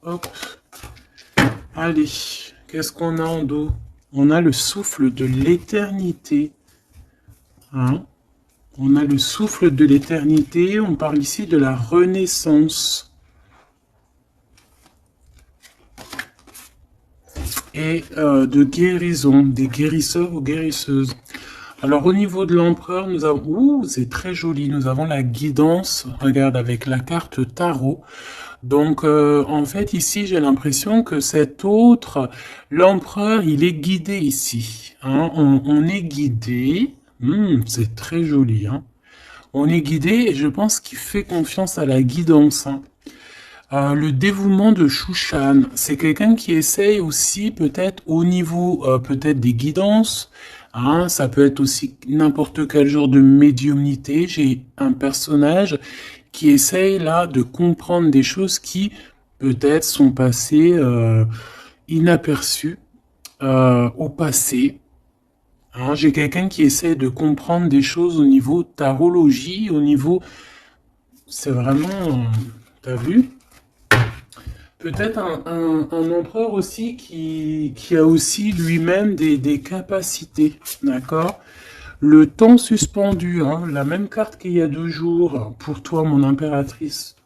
Hop. Allez, qu'est-ce qu'on a en dos? On a le souffle de l'éternité. Hein? On a le souffle de l'éternité. On parle ici de la renaissance. Et de guérison, des guérisseurs ou guérisseuses. Alors au niveau de l'empereur, nous avons... Ouh, c'est très joli. Nous avons la guidance. Regarde, avec la carte tarot. Donc en fait ici j'ai l'impression que cet autre, l'empereur, il est guidé ici. Hein? On est guidé. C'est très joli. Hein? On est guidé et je pense qu'il fait confiance à la guidance. Hein? Le dévouement de Shushan, c'est quelqu'un qui essaye aussi peut-être au niveau peut-être des guidances. Hein, ça peut être aussi n'importe quel genre de médiumnité. J'ai un personnage qui essaye là de comprendre des choses qui peut-être sont passées inaperçues au passé. Hein, j'ai quelqu'un qui essaie de comprendre des choses au niveau tarologie, au niveau... C'est vraiment... T'as vu? Peut-être un empereur aussi qui a aussi lui-même des capacités, d'accord? Le temps suspendu, hein, la même carte qu'il y a 2 jours, pour toi, mon impératrice.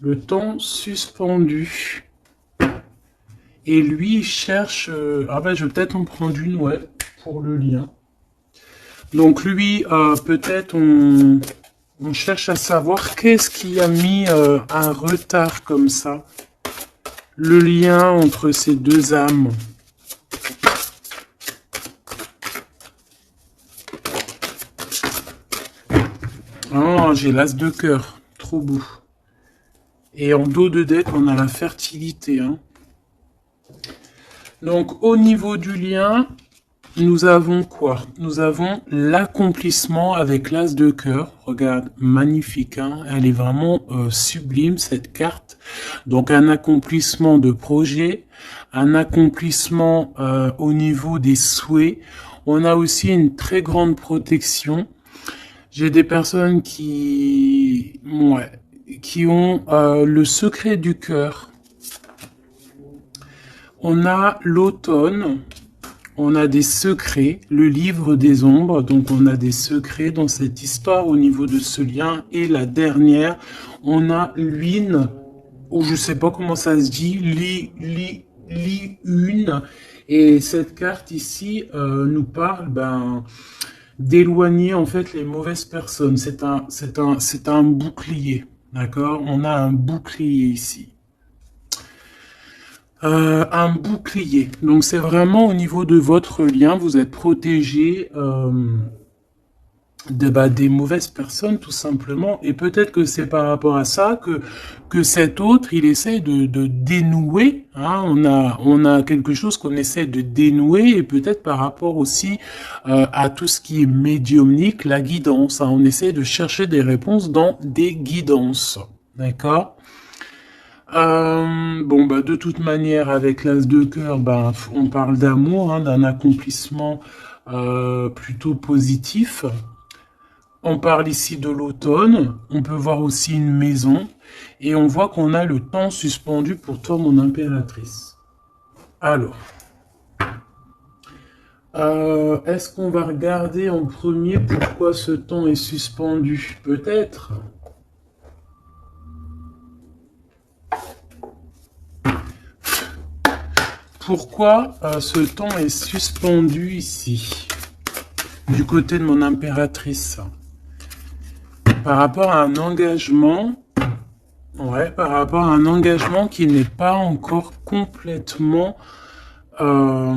Le temps suspendu. Et lui, il cherche... ah ben, je vais peut-être en prendre une, ouais, pour le lien. Donc lui, peut-être on cherche à savoir qu'est-ce qui a mis un retard comme ça. Le lien entre ces deux âmes. Oh, j'ai l'as de cœur. Trop beau. Et en dos de deck, on a la fertilité. Hein. Donc, au niveau du lien, nous avons quoi? Nous avons l'accomplissement avec l'as de cœur. Regarde, magnifique. Hein, elle est vraiment sublime, cette carte. Donc, un accomplissement de projet, un accomplissement au niveau des souhaits. On a aussi une très grande protection. J'ai des personnes qui ont le secret du cœur. On a l'automne, on a des secrets, le livre des ombres, donc on a des secrets dans cette histoire au niveau de ce lien. Et la dernière, on a l'une, ou je sais pas comment ça se dit, une. Et cette carte ici nous parle d'éloigner en fait les mauvaises personnes. C'est un bouclier, d'accord? On a un bouclier ici. Un bouclier. Donc c'est vraiment au niveau de votre lien, vous êtes protégé des mauvaises personnes tout simplement. Et peut-être que c'est par rapport à ça que cet autre, il essaie de dénouer. Hein, on a quelque chose qu'on essaie de dénouer et peut-être par rapport aussi à tout ce qui est médiumnique, la guidance. Hein, on essaie de chercher des réponses dans des guidances. D'accord? De toute manière, avec l'as de cœur, on parle d'amour, hein, d'un accomplissement plutôt positif. On parle ici de l'automne, on peut voir aussi une maison, et on voit qu'on a le temps suspendu pour toi, mon impératrice. Alors, est-ce qu'on va regarder en premier pourquoi ce temps est suspendu? Peut-être. Pourquoi ce temps est suspendu ici, du côté de mon impératrice? Par rapport à un engagement, par rapport à un engagement qui n'est pas encore complètement... par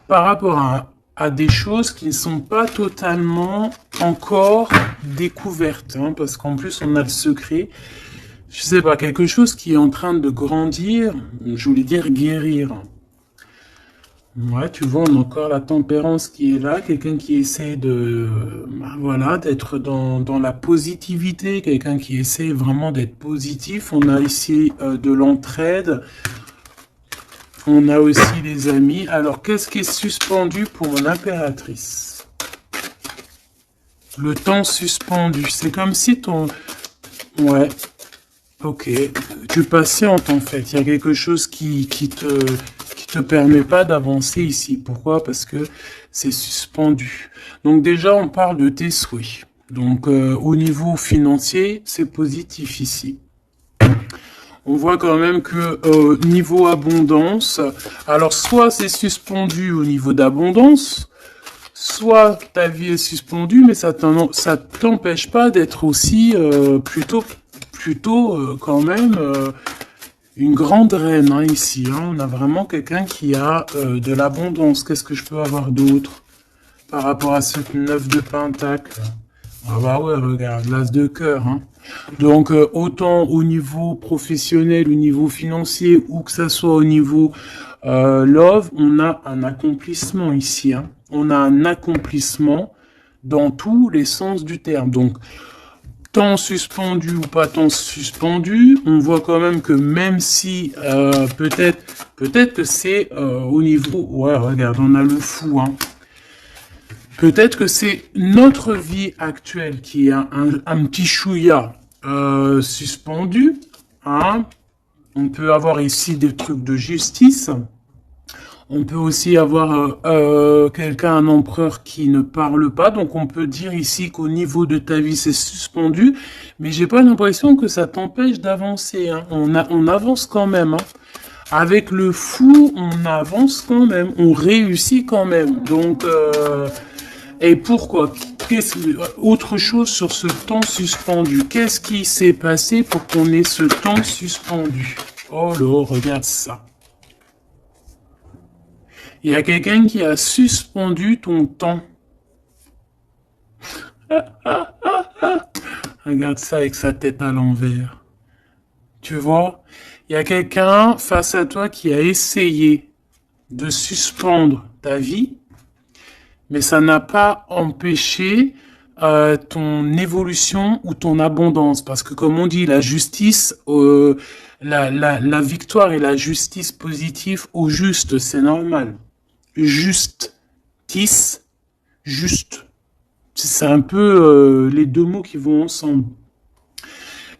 rapport à des choses qui ne sont pas totalement encore découvertes, hein, parce qu'en plus on a le secret. Je sais pas, quelque chose qui est en train de grandir, je voulais dire guérir. Ouais, tu vois, on a encore la tempérance qui est là, quelqu'un qui essaie de, d'être dans la positivité, quelqu'un qui essaie vraiment d'être positif. On a ici de l'entraide, on a aussi les amis. Alors, qu'est-ce qui est suspendu pour mon impératrice? Le temps suspendu, c'est comme si Ouais, ok. Tu patientes en fait. Il y a quelque chose qui te permet pas d'avancer ici. Pourquoi? Parce que c'est suspendu. Donc déjà, on parle de tes souhaits. Donc au niveau financier, c'est positif ici. On voit quand même que niveau abondance, alors soit c'est suspendu au niveau d'abondance, soit ta vie est suspendue, mais ça t'empêche pas d'être aussi plutôt quand même une grande reine hein, ici. Hein. On a vraiment quelqu'un qui a de l'abondance. Qu'est-ce que je peux avoir d'autre par rapport à ce 9 de pentacle? Ah bah ouais, regarde, l'as de cœur. Hein. Donc autant au niveau professionnel, au niveau financier, ou que ça soit au niveau love, on a un accomplissement ici. Hein. On a un accomplissement dans tous les sens du terme. Donc temps suspendu ou pas temps suspendu, on voit quand même si peut-être que c'est au niveau. Ouais, regarde, on a le fou. Hein. Peut-être que c'est notre vie actuelle qui est un petit chouïa suspendu. Hein. On peut avoir ici des trucs de justice. On peut aussi avoir quelqu'un, un empereur qui ne parle pas. Donc on peut dire ici qu'au niveau de ta vie, c'est suspendu. Mais j'ai pas l'impression que ça t'empêche d'avancer. Hein. On avance quand même. Hein. Avec le fou, on avance quand même. On réussit quand même. Donc... et pourquoi? Autre chose sur ce temps suspendu. Qu'est-ce qui s'est passé pour qu'on ait ce temps suspendu? Oh là, regarde ça. Il y a quelqu'un qui a suspendu ton temps. Regarde ça avec sa tête à l'envers. Tu vois? Il y a quelqu'un face à toi qui a essayé de suspendre ta vie, mais ça n'a pas empêché ton évolution ou ton abondance. Parce que comme on dit, la justice, la victoire et la justice positive au juste, c'est normal. Justice, juste. C'est un peu les deux mots qui vont ensemble.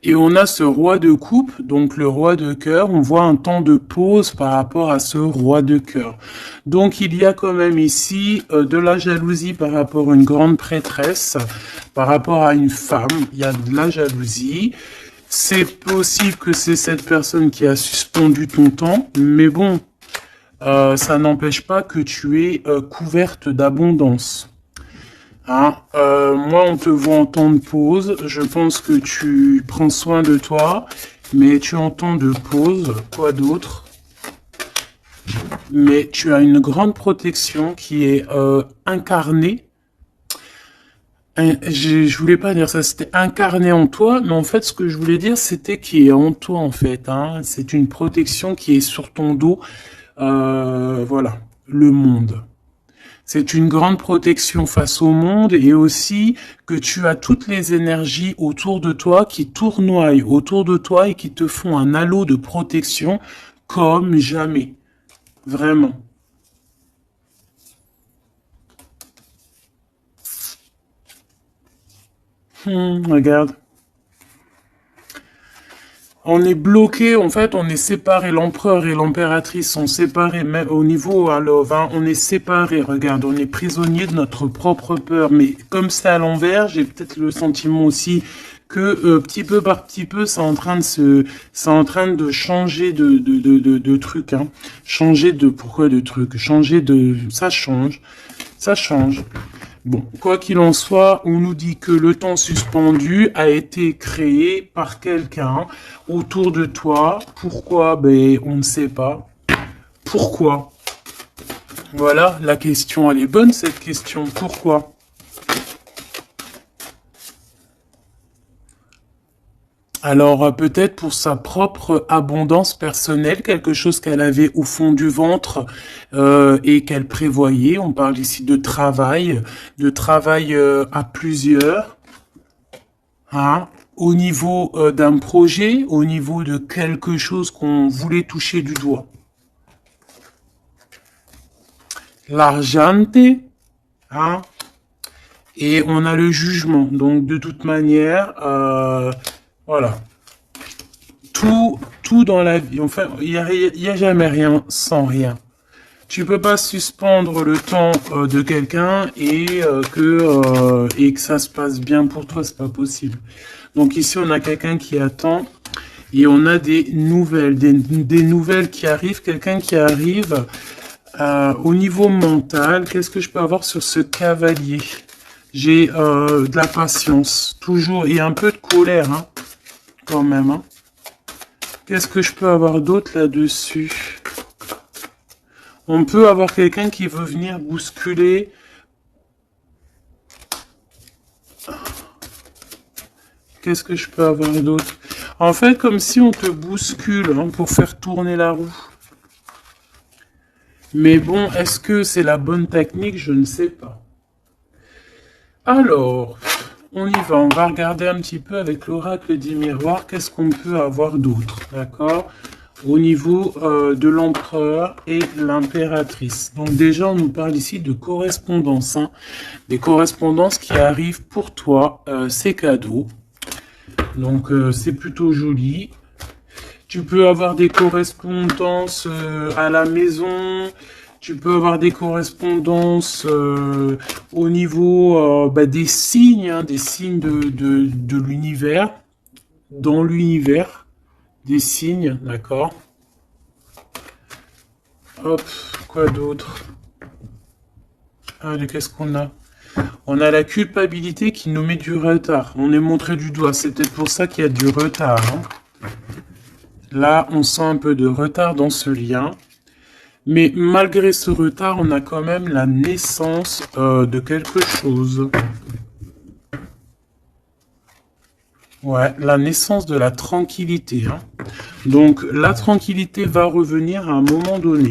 Et on a ce roi de coupe, donc le roi de cœur. On voit un temps de pause par rapport à ce roi de cœur. Donc il y a quand même ici de la jalousie par rapport à une grande prêtresse, par rapport à une femme. Il y a de la jalousie. C'est possible que c'est cette personne qui a suspendu ton temps, mais bon, ça n'empêche pas que tu es couverte d'abondance. Hein, moi, on te voit en temps de pause. Je pense que tu prends soin de toi, mais tu es en temps de pause. Quoi d'autre? Mais tu as une grande protection qui est incarnée. Je voulais pas dire ça, c'était incarné en toi, mais en fait, ce que je voulais dire, c'était qui est en toi, en fait. Hein. C'est une protection qui est sur ton dos. Voilà, le monde. C'est une grande protection face au monde et aussi que tu as toutes les énergies autour de toi qui tournoient autour de toi et qui te font un halo de protection comme jamais. Vraiment. Regarde. On est bloqué, en fait, on est séparés. L'empereur et l'impératrice sont séparés, même au niveau à Love, hein, on est séparés. Regarde, on est prisonnier de notre propre peur. Mais comme c'est à l'envers, j'ai peut-être le sentiment aussi que petit peu par petit peu, c'est en train de changer de truc, hein. Changer de, pourquoi de truc? Changer de, ça change. Ça change. Bon, quoi qu'il en soit, on nous dit que le temps suspendu a été créé par quelqu'un autour de toi. Pourquoi? Ben, on ne sait pas. Pourquoi? Voilà, la question, elle est bonne, cette question. Pourquoi? Alors peut-être pour sa propre abondance personnelle, quelque chose qu'elle avait au fond du ventre et qu'elle prévoyait. On parle ici de travail à plusieurs, hein, au niveau d'un projet, au niveau de quelque chose qu'on voulait toucher du doigt. L'argente, hein, et on a le jugement. Donc de toute manière, Voilà. Tout dans la vie. Enfin, il y a jamais rien sans rien. Tu peux pas suspendre le temps de quelqu'un et que ça se passe bien pour toi, c'est pas possible. Donc ici, on a quelqu'un qui attend et on a des nouvelles qui arrivent, quelqu'un qui arrive au niveau mental. Qu'est-ce que je peux avoir sur ce cavalier? J'ai de la patience, toujours, et un peu de colère, hein, quand même. Hein. Qu'est-ce que je peux avoir d'autre là-dessus? On peut avoir quelqu'un qui veut venir bousculer. Qu'est-ce que je peux avoir d'autre? En fait, comme si on te bouscule hein, pour faire tourner la roue. Mais bon, est-ce que c'est la bonne technique? Je ne sais pas. Alors, on y va. On va regarder un petit peu avec l'oracle des miroirs. Qu'est-ce qu'on peut avoir d'autre? D'accord? Au niveau de l'empereur et l'impératrice. Donc déjà, on nous parle ici de correspondance. Hein. Des correspondances qui arrivent pour toi. C'est cadeau. Donc c'est plutôt joli. Tu peux avoir des correspondances à la maison. Tu peux avoir des correspondances au niveau des signes, hein, des signes de l'univers, dans l'univers, des signes, d'accord. Hop, quoi d'autre? Allez, qu'est-ce qu'on a? On a la culpabilité qui nous met du retard. On est montré du doigt. C'est peut-être pour ça qu'il y a du retard. Hein. Là, on sent un peu de retard dans ce lien. Mais malgré ce retard, on a quand même la naissance de quelque chose. Ouais, la naissance de la tranquillité. Hein. Donc, la tranquillité va revenir à un moment donné.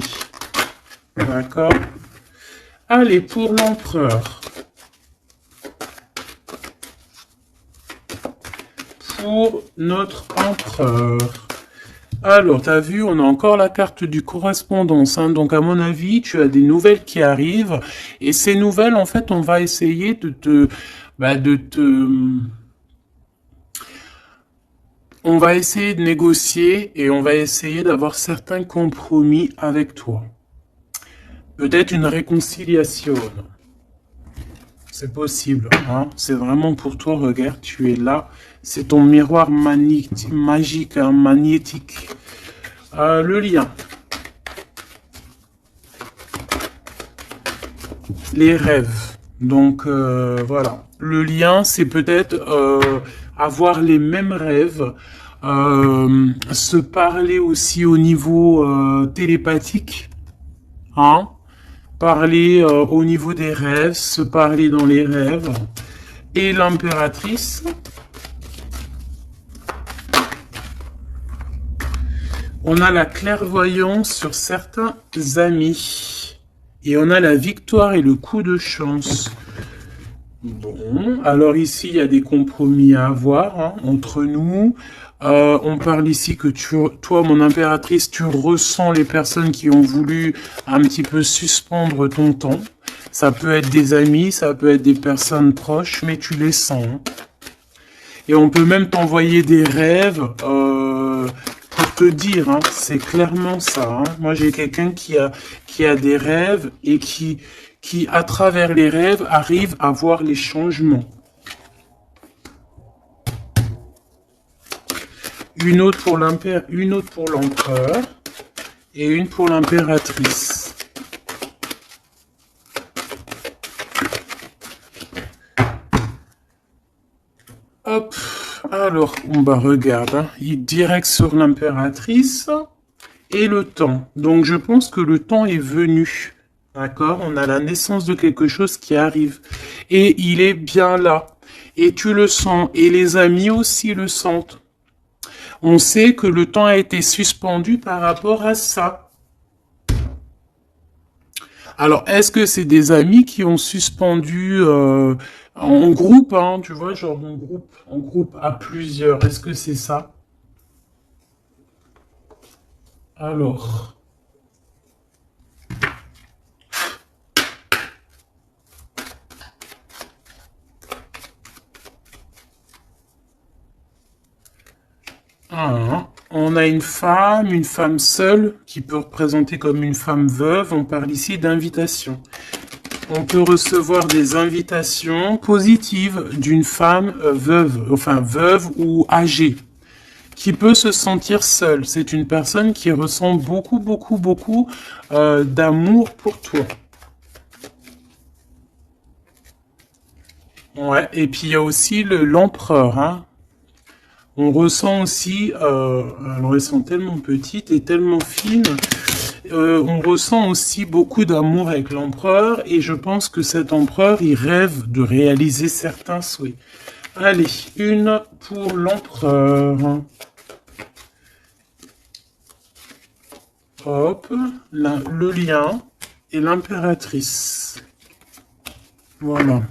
D'accord? Allez, pour l'empereur. Pour notre empereur. Alors, t'as vu, on a encore la carte du correspondance. Hein. Donc, à mon avis, tu as des nouvelles qui arrivent. Et ces nouvelles, en fait, on va essayer on va essayer de négocier et on va essayer d'avoir certains compromis avec toi. Peut-être une réconciliation. C'est possible. Hein. C'est vraiment pour toi. Regarde, tu es là. C'est ton miroir magique, hein, magnétique. Le lien. Les rêves. Donc, voilà. Le lien, c'est peut-être avoir les mêmes rêves. Se parler aussi au niveau télépathique. Hein. Parler au niveau des rêves, se parler dans les rêves. Et l'impératrice, on a la clairvoyance sur certains amis. Et on a la victoire et le coup de chance. Bon, alors ici, il y a des compromis à avoir hein, entre nous. On parle ici que toi, mon impératrice, tu ressens les personnes qui ont voulu un petit peu suspendre ton temps. Ça peut être des amis, ça peut être des personnes proches, mais tu les sens. Hein. Et on peut même t'envoyer des rêves pour te dire, hein, c'est clairement ça. Hein. Moi, j'ai quelqu'un qui a des rêves et qui, à travers les rêves, arrive à voir les changements. Une autre pour l'empereur et une pour l'impératrice. Hop, alors, regarde, hein, il direct sur l'impératrice et le temps. Donc, je pense que le temps est venu. D'accord? On a la naissance de quelque chose qui arrive. Et il est bien là. Et tu le sens. Et les amis aussi le sentent. On sait que le temps a été suspendu par rapport à ça. Alors, est-ce que c'est des amis qui ont suspendu en groupe, hein, tu vois, genre en groupe à plusieurs? Est-ce que c'est ça? Alors, Ah, on a une femme seule, qui peut représenter comme une femme veuve. On parle ici d'invitation. On peut recevoir des invitations positives d'une femme veuve, enfin veuve ou âgée, qui peut se sentir seule. C'est une personne qui ressent beaucoup, beaucoup, beaucoup d'amour pour toi. Ouais, et puis il y a aussi l'empereur, hein. On ressent aussi, alors elles sont tellement petites et tellement fines, on ressent aussi beaucoup d'amour avec l'empereur et je pense que cet empereur, il rêve de réaliser certains souhaits. Allez, une pour l'empereur. Hop, le lien et l'impératrice. Voilà.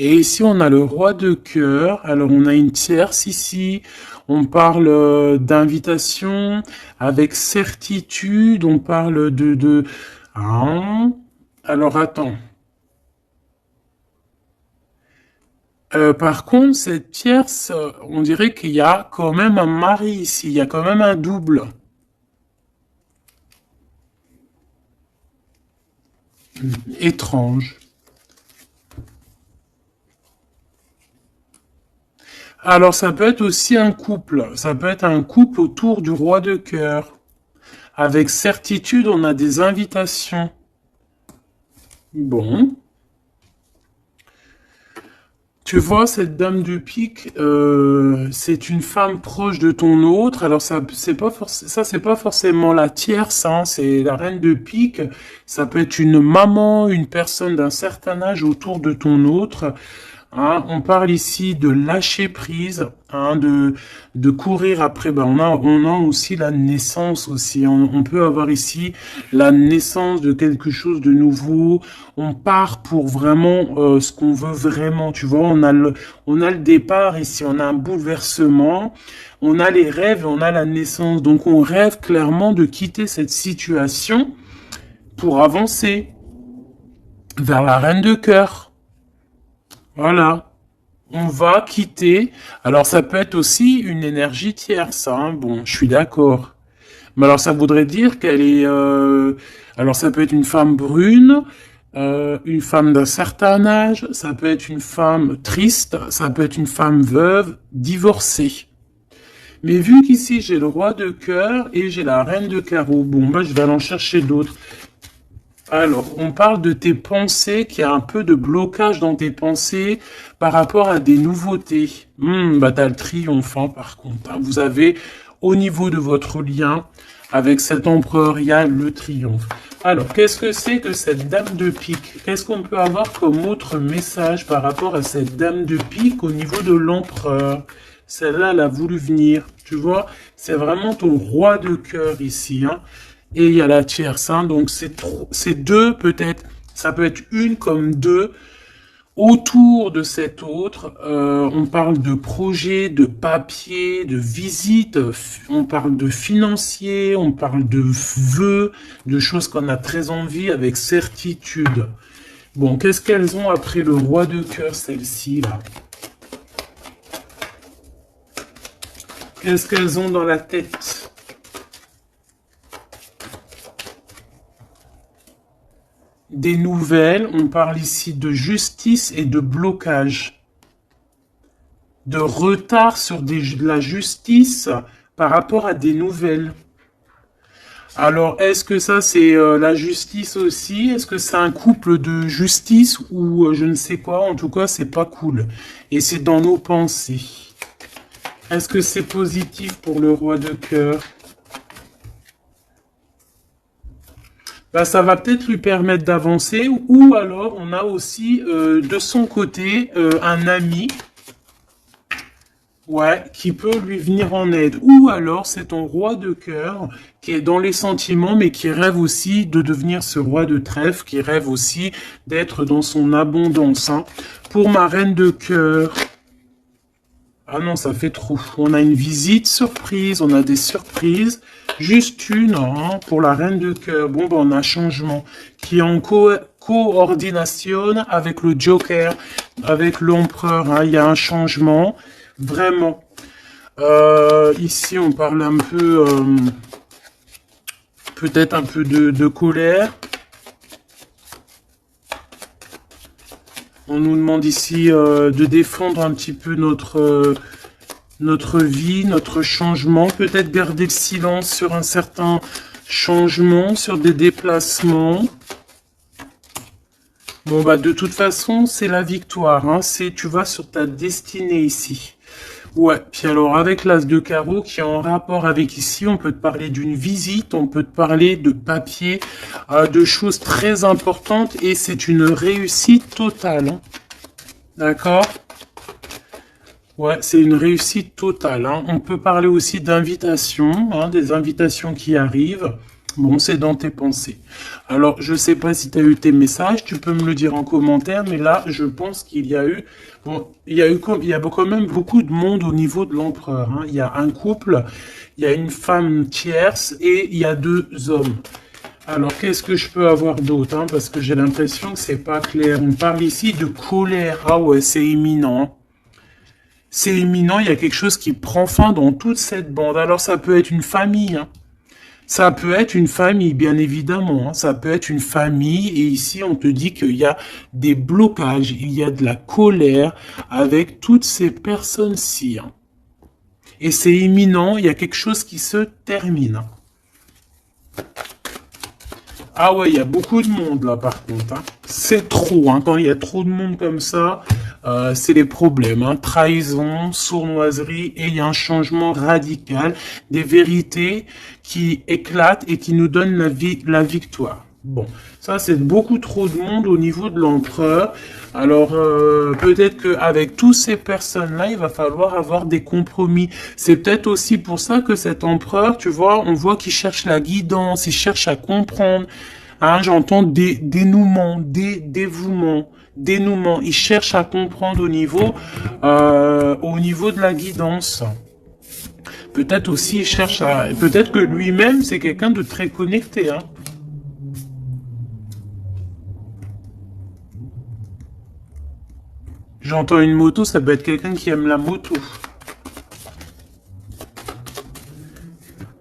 Et ici, on a le roi de cœur. Alors, on a une tierce ici. On parle d'invitation avec certitude. On parle de... Ah. Alors, attends. Par contre, cette tierce, on dirait qu'il y a quand même un mari ici. Il y a quand même un double. Étrange. Alors, ça peut être aussi un couple. Ça peut être un couple autour du roi de cœur. Avec certitude, on a des invitations. Bon. Tu vois, cette dame de pique, c'est une femme proche de ton autre. Alors, ça, c'est pas forcément la tierce, hein, c'est la reine de pique. Ça peut être une maman, une personne d'un certain âge autour de ton autre. Hein, on parle ici de lâcher prise, hein, de courir après. Ben, on a aussi la naissance aussi. On peut avoir ici la naissance de quelque chose de nouveau. On part pour vraiment ce qu'on veut vraiment. Tu vois, on a le départ ici. On a un bouleversement. On a les rêves et on a la naissance. Donc, on rêve clairement de quitter cette situation pour avancer vers la reine de cœur. Voilà. On va quitter. Alors, ça peut être aussi une énergie tierce, hein. Bon, je suis d'accord. Mais alors, ça voudrait dire qu'elle est... Alors, ça peut être une femme brune, une femme d'un certain âge, ça peut être une femme triste, ça peut être une femme veuve, divorcée. Mais vu qu'ici, j'ai le roi de cœur et j'ai la reine de carreau, bon, bah, je vais aller en chercher d'autres. Alors, on parle de tes pensées, qu'il y a un peu de blocage dans tes pensées par rapport à des nouveautés. Bah t'as le triomphe, hein, par contre, hein. Vous avez, au niveau de votre lien avec cet empereur, il y a le triomphe. Alors, qu'est-ce que c'est que cette dame de pique? Qu'est-ce qu'on peut avoir comme autre message par rapport à cette dame de pique au niveau de l'empereur? Celle-là, elle a voulu venir, tu vois? C'est vraiment ton roi de cœur ici, hein. Et il y a la tierce, hein, donc c'est deux peut-être, ça peut être une comme deux, autour de cette autre, on parle de projet, de papier, de visite, on parle de financier, on parle de vœux, de choses qu'on a très envie avec certitude. Bon, qu'est-ce qu'elles ont après le roi de cœur, celles-ci, là? Qu'est-ce qu'elles ont dans la tête? Des nouvelles, on parle ici de justice et de blocage, de retard sur la justice par rapport à des nouvelles. Alors, est-ce que ça c'est la justice aussi? Est-ce que c'est un couple de justice ou je ne sais quoi? En tout cas, c'est pas cool. Et c'est dans nos pensées. Est-ce que c'est positif pour le roi de cœur? Bah, ça va peut-être lui permettre d'avancer, ou alors on a aussi de son côté un ami, ouais, qui peut lui venir en aide. Ou alors c'est ton roi de cœur qui est dans les sentiments, mais qui rêve aussi de devenir ce roi de trèfle, qui rêve aussi d'être dans son abondance, hein. Pour ma reine de cœur, ah non, ça fait trop. On a une visite surprise, on a des surprises. Juste une, hein, pour la reine de cœur. Bon, ben, on a un changement qui est en coordination avec le Joker, avec l'empereur, hein. Il y a un changement, vraiment. ici, on parle un peu, peut-être un peu de colère. On nous demande ici de défendre un petit peu notre vie, notre changement. Peut-être garder le silence sur un certain changement, sur des déplacements. Bon, bah, de toute façon, c'est la victoire, hein. Tu vas sur ta destinée ici. Ouais, puis alors avec l'as de carreau qui est en rapport avec ici, on peut te parler d'une visite, on peut te parler de papier, de choses très importantes et c'est une réussite totale, hein. D'accord? Ouais, c'est une réussite totale, hein. On peut parler aussi d'invitations, hein, des invitations qui arrivent. Bon, c'est dans tes pensées. Alors, je sais pas si tu as eu tes messages, tu peux me le dire en commentaire, mais là, je pense qu'il y a eu, bon, il y a quand même beaucoup de monde au niveau de l'empereur, hein. Il y a un couple, il y a une femme tierce et il y a 2 hommes. Alors, qu'est-ce que je peux avoir d'autre, hein, parce que j'ai l'impression que c'est pas clair. On parle ici de colère. Ah ouais, c'est imminent. C'est imminent, il y a quelque chose qui prend fin dans toute cette bande. Alors, ça peut être une famille, hein. Ça peut être une famille, bien évidemment, hein. Ça peut être une famille et ici on te dit qu'il y a des blocages, il y a de la colère avec toutes ces personnes-ci, hein. Et c'est imminent, il y a quelque chose qui se termine, hein. Ah ouais, il y a beaucoup de monde là par contre, hein. C'est trop, hein. Quand il y a trop de monde comme ça, c'est les problèmes, hein. Trahison, sournoiserie et il y a un changement radical, des vérités qui éclatent et qui nous donnent la victoire. Bon, ça c'est beaucoup trop de monde au niveau de l'empereur. Alors peut-être qu'avec toutes ces personnes-là, il va falloir avoir des compromis. C'est peut-être aussi pour ça que cet empereur, tu vois, on voit qu'il cherche la guidance, il cherche à comprendre. Hein, j'entends dénouement, dévouement, dénouement. Il cherche à comprendre au niveau de la guidance. Peut-être aussi il cherche à, peut-être que lui-même c'est quelqu'un de très connecté, hein. J'entends une moto, ça peut être quelqu'un qui aime la moto.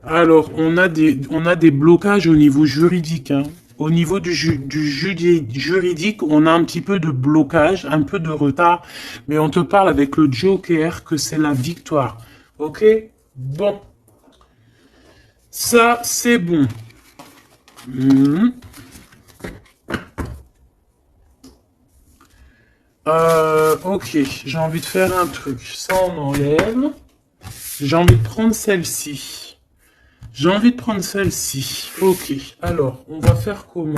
Alors, on a des blocages au niveau juridique, hein. Au niveau du juridique, on a un petit peu de blocage, un peu de retard, mais on te parle avec le Joker que c'est la victoire. Ok? Bon. Ça, c'est bon. Ok, j'ai envie de faire un truc. Ça, on enlève. J'ai envie de prendre celle-ci. J'ai envie de prendre celle-ci. Ok, alors, on va faire comment?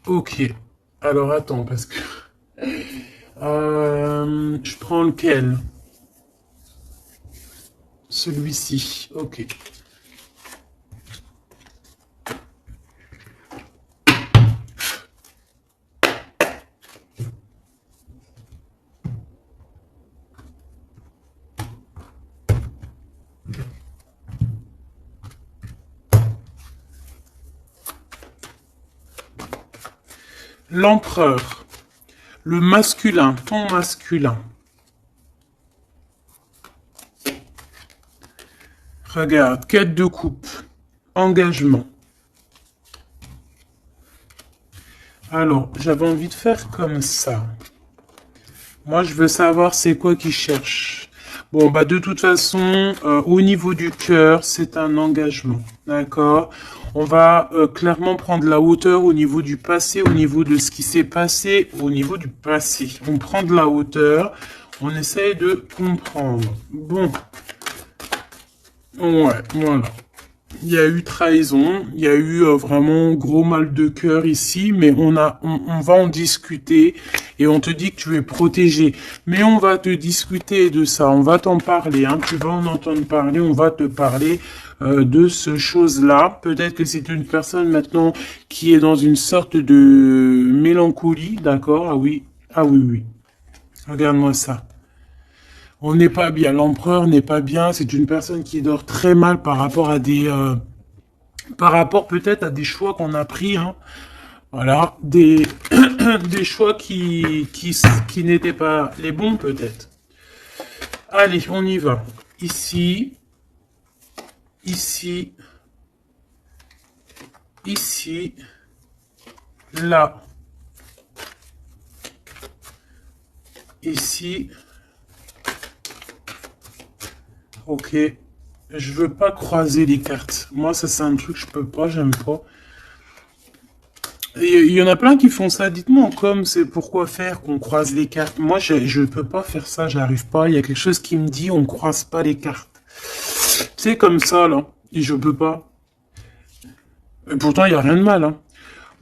Ok. Alors, attends, parce que... je prends lequel? Celui-ci. Ok. L'empereur. Le masculin, ton masculin. Regarde, quête de coupe. Engagement. Alors, j'avais envie de faire comme ça. Moi, je veux savoir c'est quoi qu'il cherche. Bon, bah de toute façon, au niveau du cœur, c'est un engagement. D'accord? On va clairement prendre la hauteur au niveau du passé, au niveau de ce qui s'est passé, au niveau du passé. On prend de la hauteur, on essaye de comprendre. Bon. Ouais, voilà. Il y a eu trahison, il y a eu vraiment gros mal de cœur ici, mais on va en discuter et on te dit que tu es protégé. Mais on va te discuter de ça, on va t'en parler, hein. Tu vas en entendre parler, on va te parler de ce chose-là. Peut-être que c'est une personne maintenant qui est dans une sorte de mélancolie, d'accord? Ah oui, oui. Regarde-moi ça. On n'est pas bien, l'empereur n'est pas bien, c'est une personne qui dort très mal par rapport à par rapport peut-être à des choix qu'on a pris, hein. Voilà, des choix qui n'étaient pas les bons peut-être. Allez, on y va. Ici, ici, ici, là, ici. Ok, je veux pas croiser les cartes. Moi, ça c'est un truc que je peux pas, j'aime pas. Il y en a plein qui font ça. Dites-moi comme c'est pourquoi faire qu'on croise les cartes. Moi, je peux pas faire ça, j'arrive pas. Il y a quelque chose qui me dit on croise pas les cartes. C'est comme ça là, et je peux pas. Et pourtant, il y a rien de mal. Hein.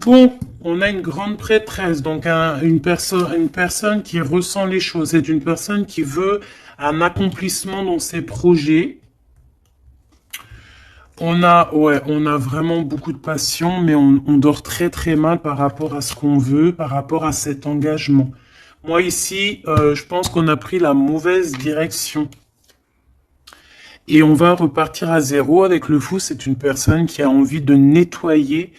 Bon, on a une grande prêtresse, donc une personne qui ressent les choses. C'est une personne qui veut un accomplissement dans ses projets. On a vraiment beaucoup de passion, mais on dort très très mal par rapport à ce qu'on veut, par rapport à cet engagement. Moi ici, je pense qu'on a pris la mauvaise direction. Et on va repartir à zéro avec le fou. C'est une personne qui a envie de nettoyer,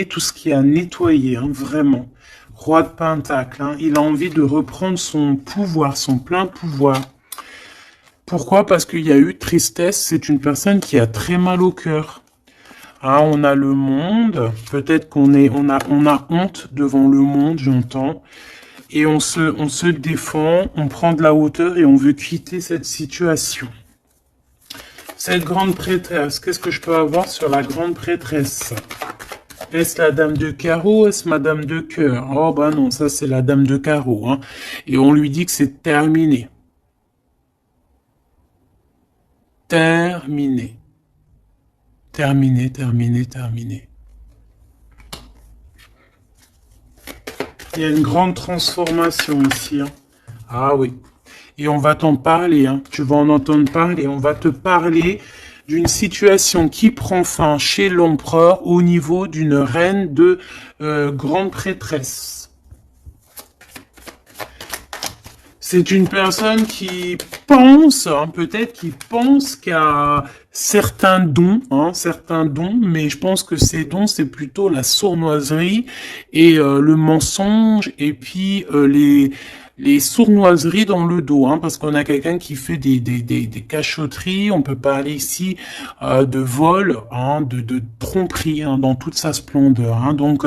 tout ce qui a nettoyé, hein, vraiment. Roi de Pentacle, hein, il a envie de reprendre son pouvoir, son plein pouvoir. Pourquoi? Parce qu'il y a eu tristesse, c'est une personne qui a très mal au cœur. Hein, on a le monde, peut-être on a honte devant le monde, j'entends. Et on se défend, on prend de la hauteur et on veut quitter cette situation. Cette grande prêtresse, qu'est-ce que je peux avoir sur la grande prêtresse? Est-ce la dame de carreau? Est-ce madame de cœur? Oh bah non, ça c'est la dame de carreau. Hein. Et on lui dit que c'est terminé. Terminé. Terminé, terminé, terminé. Il y a une grande transformation ici. Hein. Ah oui. Et on va t'en parler. Hein. Tu vas en entendre parler. On va te parler d'une situation qui prend fin chez l'empereur au niveau d'une reine de grande prêtresse. C'est une personne qui pense, hein, peut-être qui pense qu'il y a certains dons, mais je pense que ces dons, c'est plutôt la sournoiserie et le mensonge, et puis les sournoiseries dans le dos, hein, parce qu'on a quelqu'un qui fait des cachotteries. On peut parler ici de vol, hein, de tromperie, hein, dans toute sa splendeur. Hein, donc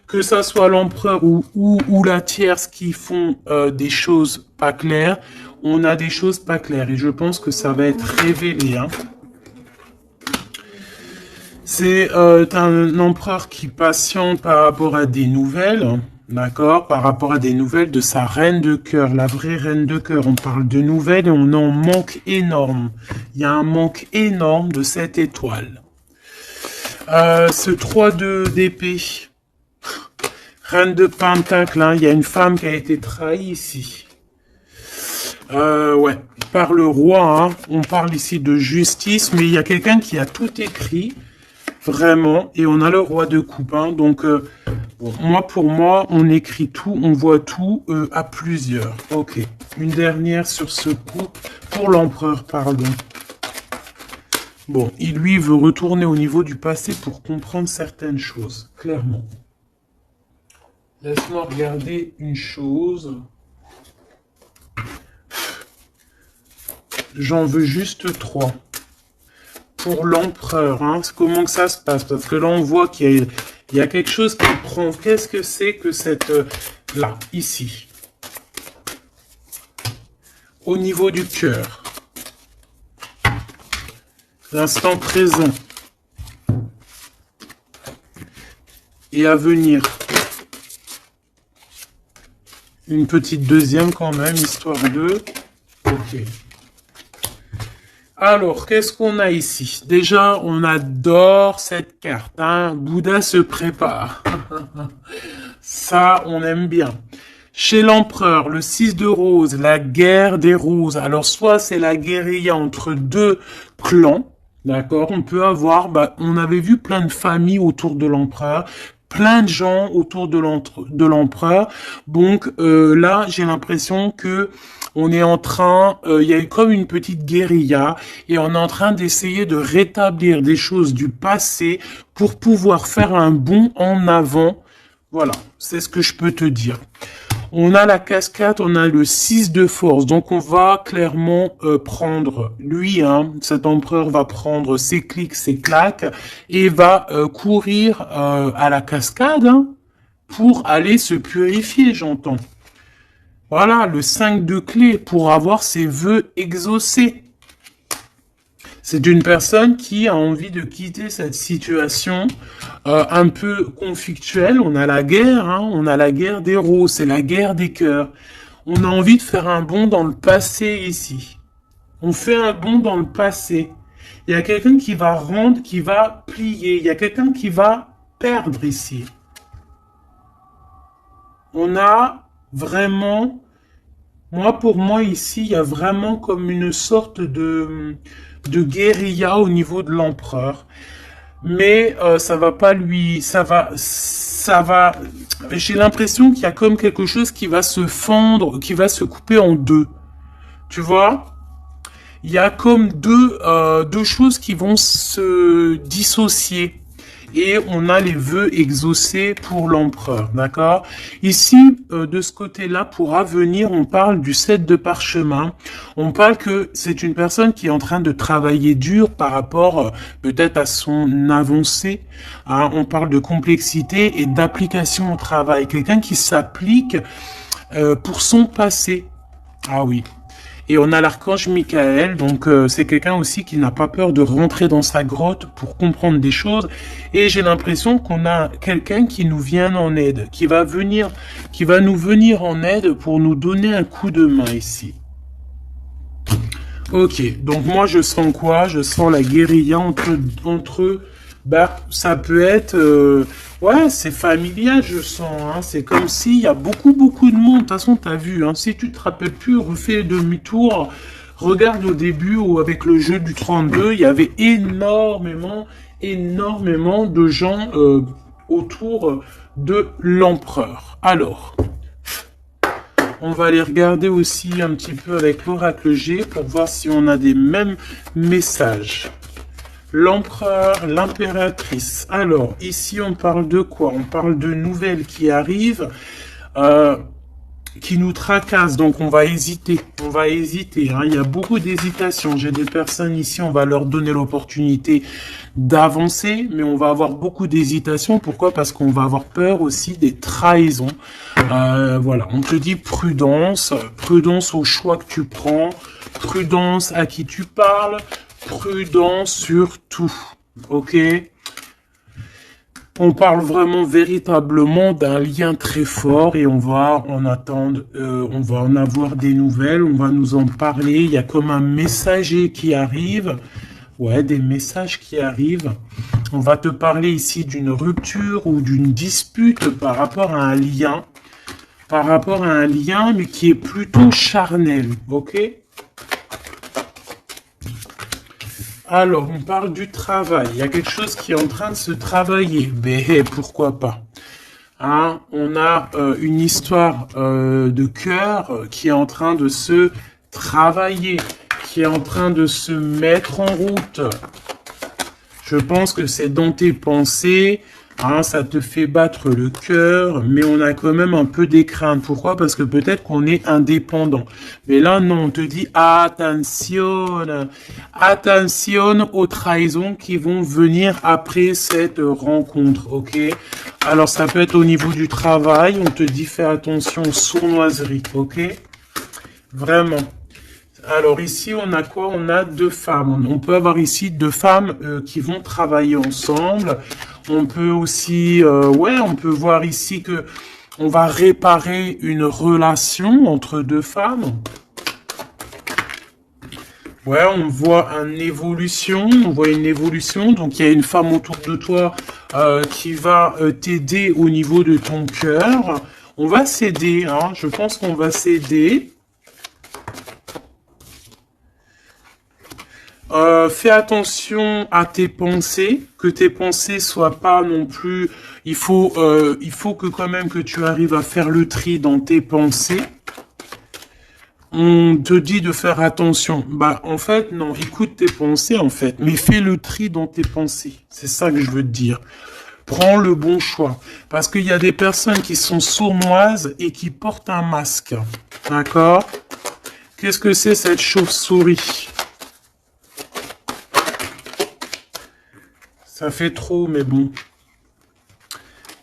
que ça soit l'empereur ou la tierce qui font des choses pas claires, on a des choses pas claires. Et je pense que ça va être révélé. Hein. C'est un empereur qui patiente par rapport à des nouvelles, d'accord, par rapport à des nouvelles de sa reine de cœur, la vraie reine de cœur. On parle de nouvelles et on en manque énorme. Il y a un manque énorme de cette étoile. Ce 3-2 d'épée. Reine de Pentacle, hein, il y a une femme qui a été trahie ici. Ouais, par le roi, hein, on parle ici de justice, mais il y a quelqu'un qui a tout écrit, vraiment, et on a le roi de coupe. Hein, donc, bon, pour moi, on écrit tout, on voit tout à plusieurs. Ok, une dernière sur ce coup, pour l'empereur, pardon. Bon, il lui veut retourner au niveau du passé pour comprendre certaines choses, clairement. Laisse-moi regarder une chose. J'en veux juste 3. Pour l'empereur, hein, comment que ça se passe? Parce que là, on voit qu'il y a quelque chose qui prend. Qu'est-ce que c'est que cette... là, ici. Au niveau du cœur. L'instant présent. Et à venir. Une petite deuxième quand même, histoire de... Ok. Alors, qu'est-ce qu'on a ici? Déjà, on adore cette carte. Hein. Bouddha se prépare. Ça, on aime bien. Chez l'empereur, le 6 de rose, la guerre des roses. Alors, soit c'est la guérilla entre deux clans. D'accord? On peut avoir... on avait vu plein de familles autour de l'empereur. Plein de gens autour de l'empereur. Donc là, j'ai l'impression que on est en train, il y a comme une petite guérilla et on est en train d'essayer de rétablir des choses du passé pour pouvoir faire un bond en avant Voilà, c'est ce que je peux te dire. On a la cascade, on a le 6 de force. Donc, on va clairement prendre, lui, hein, cet empereur va prendre ses clics, ses claques, et va courir à la cascade hein, pour aller se purifier, j'entends. Voilà, le 5 de clé pour avoir ses vœux exaucés. C'est une personne qui a envie de quitter cette situation un peu conflictuelle. On a la guerre, hein, on a la guerre des roses, c'est la guerre des cœurs. On a envie de faire un bond dans le passé ici. On fait un bond dans le passé. Il y a quelqu'un qui va rendre, qui va plier. Il y a quelqu'un qui va perdre ici. On a vraiment... pour moi, ici, il y a vraiment comme une sorte de guérilla au niveau de l'empereur. Mais ça va pas lui... Ça va... J'ai l'impression qu'il y a comme quelque chose qui va se fendre, qui va se couper en deux. Tu vois? Il y a comme deux choses qui vont se dissocier. Et on a les vœux exaucés pour l'empereur, d'accord? Ici, de ce côté-là, pour avenir, on parle du 7 de parchemin. On parle que c'est une personne qui est en train de travailler dur par rapport peut-être à son avancée. Hein? On parle de complexité et d'application au travail. Quelqu'un qui s'applique pour son passé. Ah oui. Et on a l'archange Michael, donc c'est quelqu'un aussi qui n'a pas peur de rentrer dans sa grotte pour comprendre des choses. Et j'ai l'impression qu'on a quelqu'un qui nous vient en aide, qui va nous venir en aide pour nous donner un coup de main ici. Ok, donc moi je sens quoi? Je sens la guérilla entre eux. Bah, ça peut être... ouais, c'est familial, je sens. Hein. C'est comme s'il y a beaucoup de monde. De toute façon, t'as vu. Hein. Si tu te rappelles plus, refais demi-tour. Regarde au début ou avec le jeu du 32, il y avait énormément de gens autour de l'empereur. Alors, on va aller regarder aussi un petit peu avec l'oracle G pour voir si on a des mêmes messages. L'empereur, l'impératrice. Alors, ici, on parle de quoi? On parle de nouvelles qui arrivent, qui nous tracassent. Donc, on va hésiter. Hein. Il y a beaucoup d'hésitation. J'ai des personnes ici, on va leur donner l'opportunité d'avancer, mais on va avoir beaucoup d'hésitation. Pourquoi? Parce qu'on va avoir peur aussi des trahisons. Voilà, on te dit prudence. Prudence au choix que tu prends. Prudence à qui tu parles. Prudence sur tout, ok? On parle vraiment véritablement d'un lien très fort et on va en attendre, on va en avoir des nouvelles, on va nous en parler. Il y a comme un messager qui arrive, ouais, des messages qui arrivent. On va te parler ici d'une rupture ou d'une dispute par rapport à un lien, mais qui est plutôt charnel, ok? Alors, on parle du travail. Il y a quelque chose qui est en train de se travailler. Mais pourquoi pas? Hein, on a une histoire de cœur qui est en train de se travailler, qui est en train de se mettre en route. Je pense que c'est dans tes pensées. Hein, ça te fait battre le cœur, mais on a quand même un peu des craintes. Pourquoi? Parce que peut-être qu'on est indépendant. Mais là, non, on te dit attention, attention aux trahisons qui vont venir après cette rencontre, ok? Alors, ça peut être au niveau du travail, on te dit fais attention aux sournoiseries, ok? Vraiment. Alors ici, on a quoi? On a deux femmes. On peut avoir ici deux femmes qui vont travailler ensemble. On peut aussi, on peut voir ici que on va réparer une relation entre deux femmes. Ouais, on voit une évolution. Donc il y a une femme autour de toi qui va t'aider au niveau de ton cœur. On va s'aider. Hein. Je pense qu'on va s'aider. Fais attention à tes pensées, que tes pensées soient pas non plus. Il faut que quand même que tu arrives à faire le tri dans tes pensées. On te dit de faire attention. Bah en fait non, écoute tes pensées en fait, mais fais le tri dans tes pensées. C'est ça que je veux te dire. Prends le bon choix. Parce qu'il y a des personnes qui sont sournoises et qui portent un masque. D'accord? Qu'est-ce que c'est cette chauve-souris? Ça fait trop, mais bon.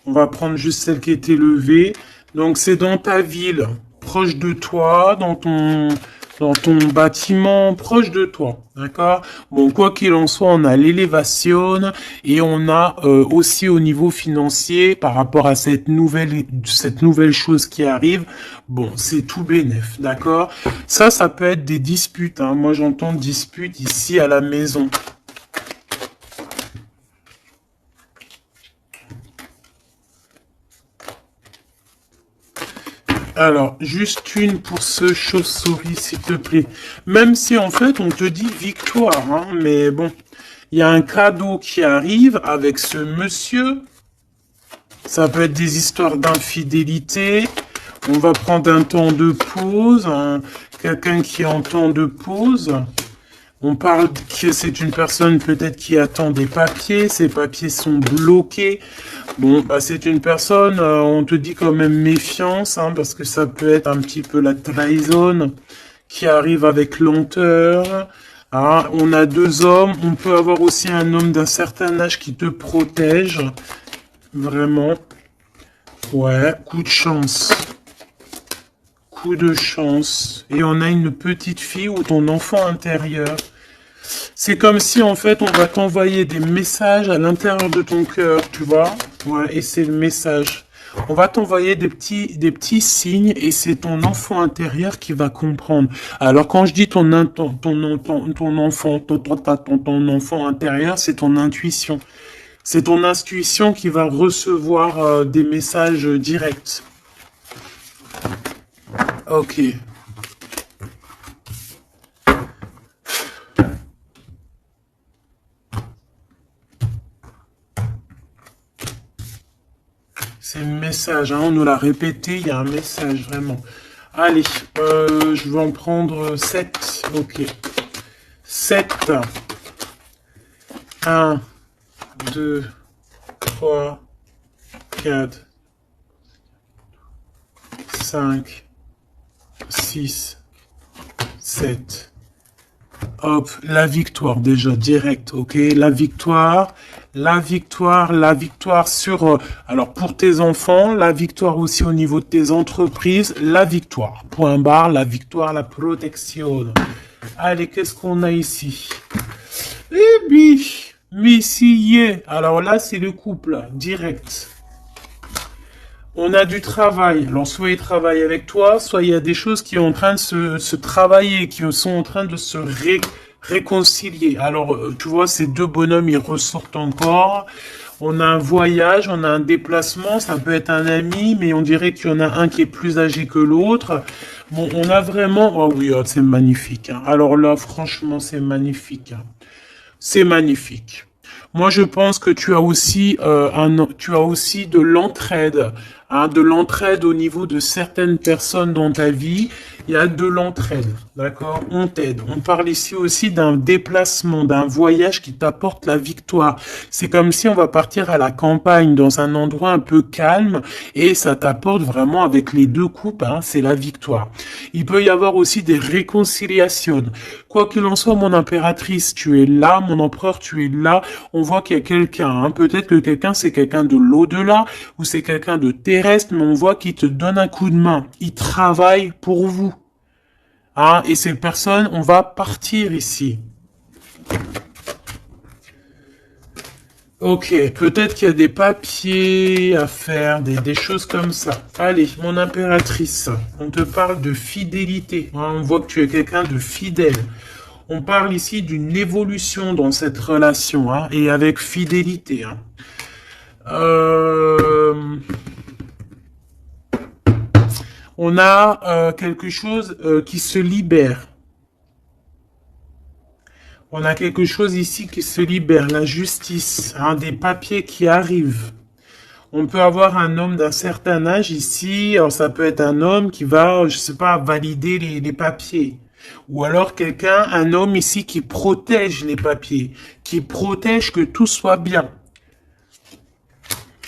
On va prendre juste celle qui était levée. Donc, c'est dans ta ville, proche de toi, dans ton bâtiment, proche de toi. D'accord? Bon, quoi qu'il en soit, on a l'élévation et on a aussi au niveau financier, par rapport à cette nouvelle chose qui arrive, bon, c'est tout bénef. D'accord? Ça peut être des disputes. Hein. Moi, j'entends disputes ici à la maison. Alors, juste une pour ce chauve-souris, s'il te plaît. Même si, en fait, on te dit victoire, hein, mais bon, il y a un cadeau qui arrive avec ce monsieur. Ça peut être des histoires d'infidélité. On va prendre un temps de pause, hein, quelqu'un qui est en temps de pause. On parle que c'est une personne peut-être qui attend des papiers, ces papiers sont bloqués. Bon, bah c'est une personne, on te dit quand même méfiance, hein, parce que ça peut être un petit peu la trahison qui arrive avec lenteur. Ah, on a deux hommes, on peut avoir aussi un homme d'un certain âge qui te protège. Vraiment. Ouais, coup de chance. Coup de chance. Et on a une petite fille ou ton enfant intérieur. C'est comme si, en fait, on va t'envoyer des messages à l'intérieur de ton cœur, tu vois. Ouais, et c'est le message. On va t'envoyer des petits signes et c'est ton enfant intérieur qui va comprendre. Alors, quand je dis ton enfant intérieur, c'est ton intuition. C'est ton intuition qui va recevoir des messages directs. Ok. C'est un message, hein, on nous l'a répété, il y a un message, vraiment. Allez, je vais en prendre 7. Ok. 7. 1, 2, 3, 4, 5, 6, 7. Hop, la victoire déjà, direct, ok? La victoire sur... alors, pour tes enfants, la victoire aussi au niveau de tes entreprises, la victoire. Point barre, la victoire, la protection. Allez, qu'est-ce qu'on a ici? Eh bien, Messier. Alors là, c'est le couple, direct. On a du travail. Alors, soit il travaille avec toi, soit il y a des choses qui sont en train de se travailler, qui sont en train de se réconcilier. Alors, tu vois, ces deux bonhommes, ils ressortent encore. On a un voyage, on a un déplacement, ça peut être un ami, mais on dirait qu'il y en a un qui est plus âgé que l'autre. Bon, on a vraiment... Oh oui, oh, c'est magnifique. Hein. Alors là, franchement, c'est magnifique. Hein. C'est magnifique. Moi, je pense que tu as aussi de l'entraide, hein, de l'entraide au niveau de certaines personnes dans ta vie. Il y a de l'entraide, d'accord? On t'aide. On parle ici aussi d'un déplacement, d'un voyage qui t'apporte la victoire. C'est comme si on va partir à la campagne, dans un endroit un peu calme, et ça t'apporte vraiment avec les deux coupes, hein, c'est la victoire. Il peut y avoir aussi des réconciliations. Quoi qu'il en soit, mon impératrice, tu es là, mon empereur, tu es là. On voit qu'il y a quelqu'un, hein. Peut-être que quelqu'un, c'est quelqu'un de l'au-delà, ou c'est quelqu'un de terrestre, mais on voit qu'il te donne un coup de main. Il travaille pour vous. Hein, et cette personne, on va partir ici. Ok, peut-être qu'il y a des papiers à faire, des choses comme ça. Allez, mon impératrice, on te parle de fidélité. Hein, on voit que tu es quelqu'un de fidèle. On parle ici d'une évolution dans cette relation, hein, et avec fidélité. Hein. On a quelque chose qui se libère. On a quelque chose ici qui se libère, la justice, hein, des papiers qui arrivent. On peut avoir un homme d'un certain âge ici, alors ça peut être un homme qui va, je sais pas, valider les papiers. Ou alors quelqu'un, un homme ici qui protège les papiers, qui protège que tout soit bien.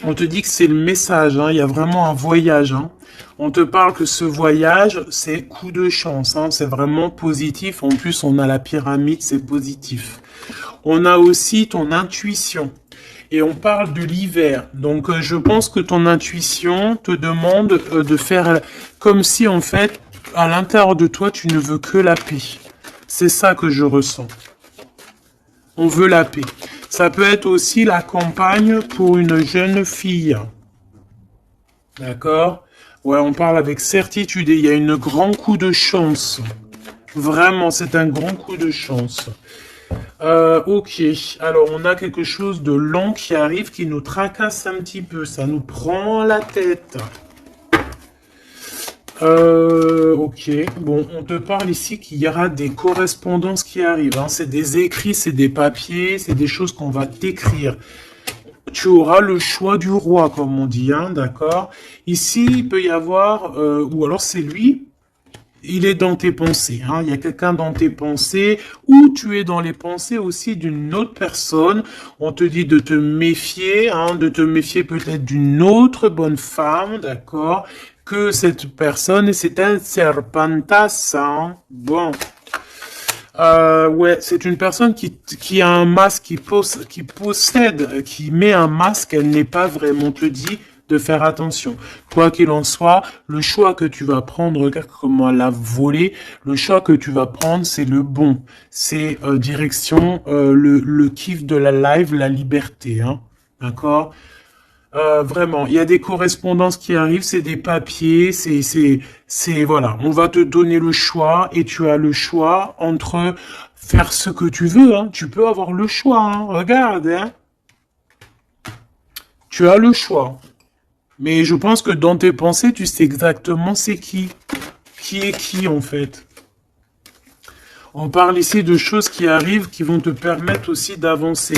On te dit que c'est le message, hein, il y a vraiment un voyage. Hein. On te parle que ce voyage, c'est coup de chance, hein, c'est vraiment positif. En plus, on a la pyramide, c'est positif. On a aussi ton intuition. Et on parle de l'hiver. Donc, je pense que ton intuition te demande de faire comme si, en fait, à l'intérieur de toi, tu ne veux que la paix. C'est ça que je ressens. On veut la paix. Ça peut être aussi la campagne pour une jeune fille. D'accord? Ouais, on parle avec certitude et il y a un grand coup de chance. Vraiment, c'est un grand coup de chance. Ok, alors on a quelque chose de lent qui arrive, qui nous tracasse un petit peu, ça nous prend la tête. Ok, bon, on te parle ici qu'il y aura des correspondances qui arrivent, hein. C'est des écrits, c'est des papiers, c'est des choses qu'on va t'écrire. Tu auras le choix du roi, comme on dit, hein, d'accord? Ici, il peut y avoir, ou alors c'est lui, il est dans tes pensées, hein. Il y a quelqu'un dans tes pensées, ou tu es dans les pensées aussi d'une autre personne. On te dit de te méfier, hein, de te méfier peut-être d'une autre bonne femme, d'accord? Que cette personne, c'est un serpentas, hein. Bon. Ouais, c'est une personne qui a un masque, qui possède, qui met un masque, elle n'est pas vraiment, te dit de faire attention. Quoi qu'il en soit, le choix que tu vas prendre, regarde comment elle a volé, le choix que tu vas prendre, c'est le bon. C'est direction le kiff de la live, la liberté, hein. D'accord? Vraiment, il y a des correspondances qui arrivent, c'est des papiers, voilà. On va te donner le choix et tu as le choix entre faire ce que tu veux, hein. Tu peux avoir le choix, hein. Regarde, hein. Tu as le choix. Mais je pense que dans tes pensées, tu sais exactement c'est qui. Qui est qui, en fait. On parle ici de choses qui arrivent qui vont te permettre aussi d'avancer.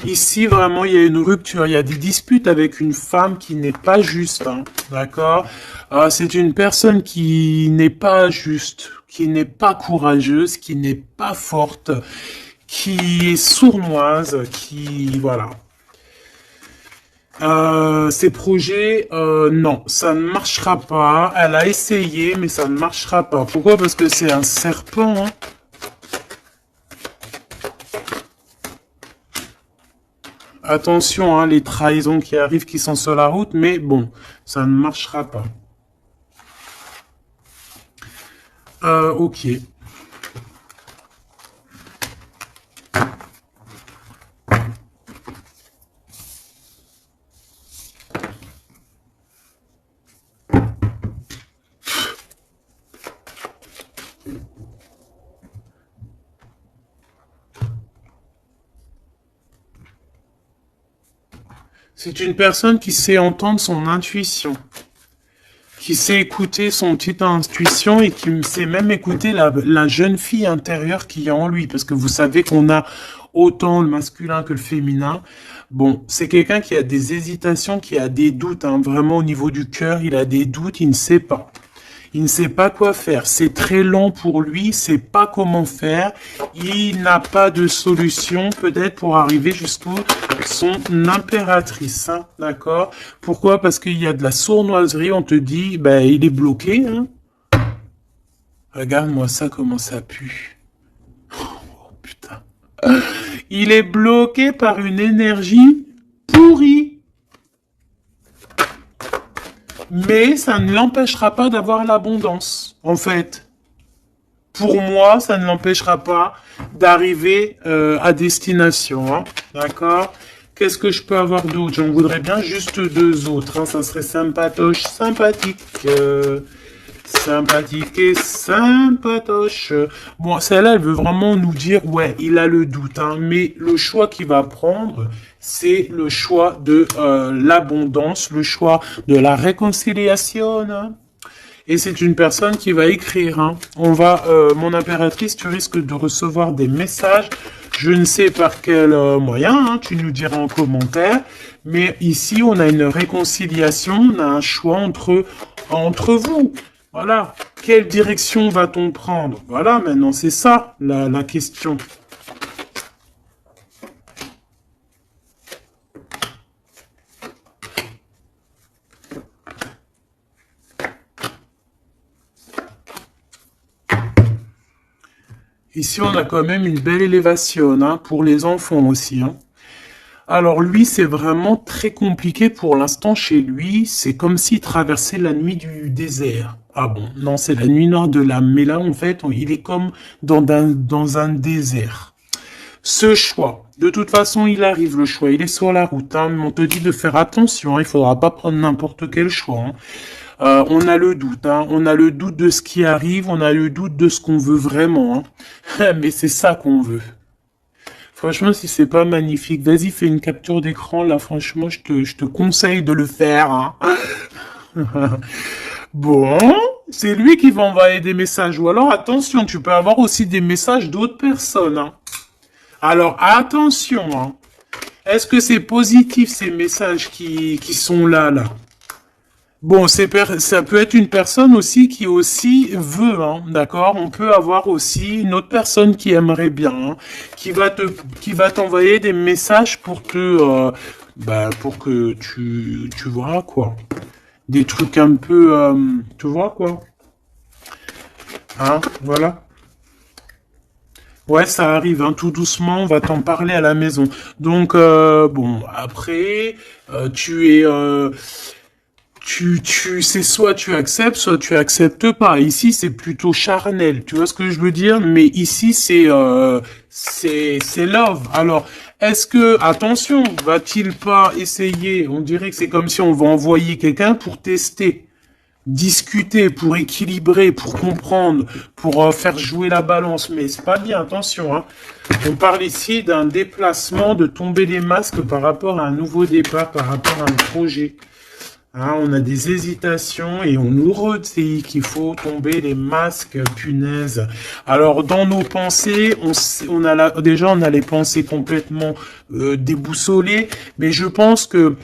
Ici, vraiment, il y a une rupture. Il y a des disputes avec une femme qui n'est pas juste. Hein, d'accord? C'est une personne qui n'est pas juste, qui n'est pas courageuse, qui n'est pas forte, qui est sournoise, qui... Voilà. Ces projets, non, ça ne marchera pas. Elle a essayé, mais ça ne marchera pas. Pourquoi? Parce que c'est un serpent, hein. Attention, hein, les trahisons qui arrivent, qui sont sur la route, mais bon, ça ne marchera pas. Ok. C'est une personne qui sait entendre son intuition, qui sait écouter son petite intuition et qui sait même écouter la jeune fille intérieure qui est en lui. Parce que vous savez qu'on a autant le masculin que le féminin. Bon, c'est quelqu'un qui a des hésitations, qui a des doutes, hein, vraiment au niveau du cœur, il a des doutes, il ne sait pas. Il ne sait pas quoi faire. C'est très lent pour lui. Il ne sait pas comment faire. Il n'a pas de solution peut-être pour arriver jusqu'au son impératrice. Hein, d'accord? Pourquoi? Parce qu'il y a de la sournoiserie. On te dit, ben, il est bloqué. Hein. Regarde-moi ça, comment ça pue. Oh, putain. Il est bloqué par une énergie pourrie. Mais ça ne l'empêchera pas d'avoir l'abondance, en fait. Pour moi, ça ne l'empêchera pas d'arriver à destination. Hein. D'accord? Qu'est-ce que je peux avoir d'autre? J'en voudrais bien juste deux autres. Hein. Ça serait sympatoche, sympathique. Sympathique et sympatoche. Bon, celle-là, elle veut vraiment nous dire, ouais, il a le doute, hein, mais le choix qu'il va prendre, c'est le choix de l'abondance, le choix de la réconciliation. Hein. Et c'est une personne qui va écrire. Hein. On va, mon impératrice, tu risques de recevoir des messages. Je ne sais par quel moyen, hein, tu nous diras en commentaire. Mais ici, on a une réconciliation, on a un choix entre vous. Voilà. Quelle direction va-t-on prendre? Voilà, maintenant, c'est ça la question. Ici, on a quand même une belle élévation, hein, pour les enfants aussi, hein. Alors lui, c'est vraiment très compliqué pour l'instant chez lui. C'est comme s'il traversait la nuit du désert. Ah bon, non, c'est la nuit noire de l'âme. Mais là, en fait, il est comme dans un désert. Ce choix, de toute façon, il arrive le choix. Il est sur la route, hein, mais on te dit de faire attention, hein. Il faudra pas prendre n'importe quel choix, hein. On a le doute, hein. On a le doute de ce qui arrive, on a le doute de ce qu'on veut vraiment, hein. Mais c'est ça qu'on veut. Franchement, si c'est pas magnifique, vas-y, fais une capture d'écran, là, franchement, je te conseille de le faire, hein. Bon, c'est lui qui va envoyer des messages. Ou alors, attention, tu peux avoir aussi des messages d'autres personnes, hein. Alors, attention, hein. Est-ce que c'est positif, ces messages qui sont là, là? Bon, ça peut être une personne aussi qui aussi veut, hein, d'accord? On peut avoir aussi une autre personne qui aimerait bien, hein, qui va t'envoyer des messages pour pour que tu vois, quoi. Des trucs un peu, tu vois, quoi. Hein, voilà. Ouais, ça arrive, hein, tout doucement, on va t'en parler à la maison. Donc, bon, après, tu es, c'est soit soit tu acceptes pas. Ici, c'est plutôt charnel. Tu vois ce que je veux dire? Mais ici, c'est love. Alors, est-ce que, attention, va-t-il pas essayer? On dirait que c'est comme si on va envoyer quelqu'un pour tester, discuter, pour équilibrer, pour comprendre, pour faire jouer la balance. Mais c'est pas bien, attention, hein. On parle ici d'un déplacement, de tomber les masques par rapport à un nouveau départ, par rapport à un projet. Hein, on a des hésitations et on nous redit qu'il faut tomber les masques, punaise. Alors, dans nos pensées, déjà, on a les pensées complètement déboussolées, mais je pense que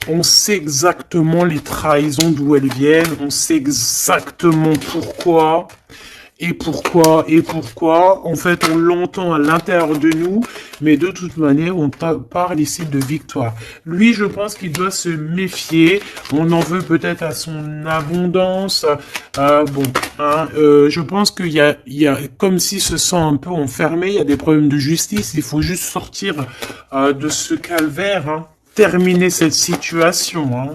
on sait exactement les trahisons d'où elles viennent, on sait exactement pourquoi. Et pourquoi, en fait, on l'entend à l'intérieur de nous, mais de toute manière, on parle ici de victoire. Lui, je pense qu'il doit se méfier, on en veut peut-être à son abondance, bon, hein, je pense il y a comme s'il se sent un peu enfermé, il y a des problèmes de justice, il faut juste sortir de ce calvaire, hein, terminer cette situation, hein.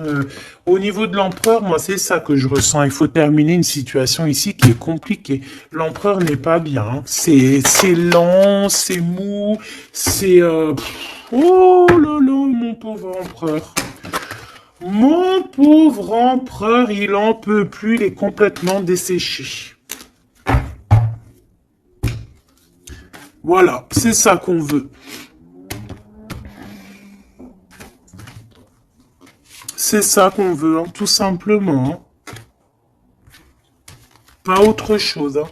Au niveau de l'empereur, moi, c'est ça que je ressens. Il faut terminer une situation ici qui est compliquée. L'empereur n'est pas bien, hein. C'est lent, c'est mou, c'est... Oh là là, mon pauvre empereur. Mon pauvre empereur, il en peut plus, il est complètement desséché. Voilà, c'est ça qu'on veut. C'est ça qu'on veut, hein, tout simplement, hein. Pas autre chose, hein.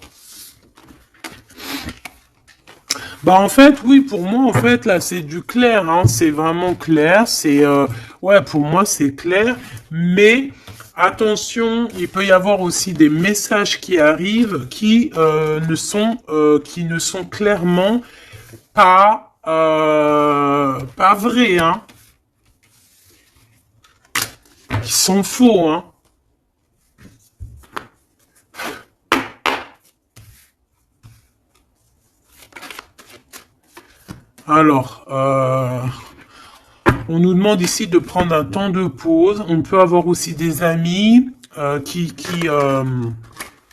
Bah en fait, oui, pour moi, en fait, là, c'est du clair, hein, c'est vraiment clair, ouais, pour moi, c'est clair, mais attention, il peut y avoir aussi des messages qui arrivent qui ne sont clairement pas vrais, hein, qui sont faux, hein. Alors, on nous demande ici de prendre un temps de pause. On peut avoir aussi des amis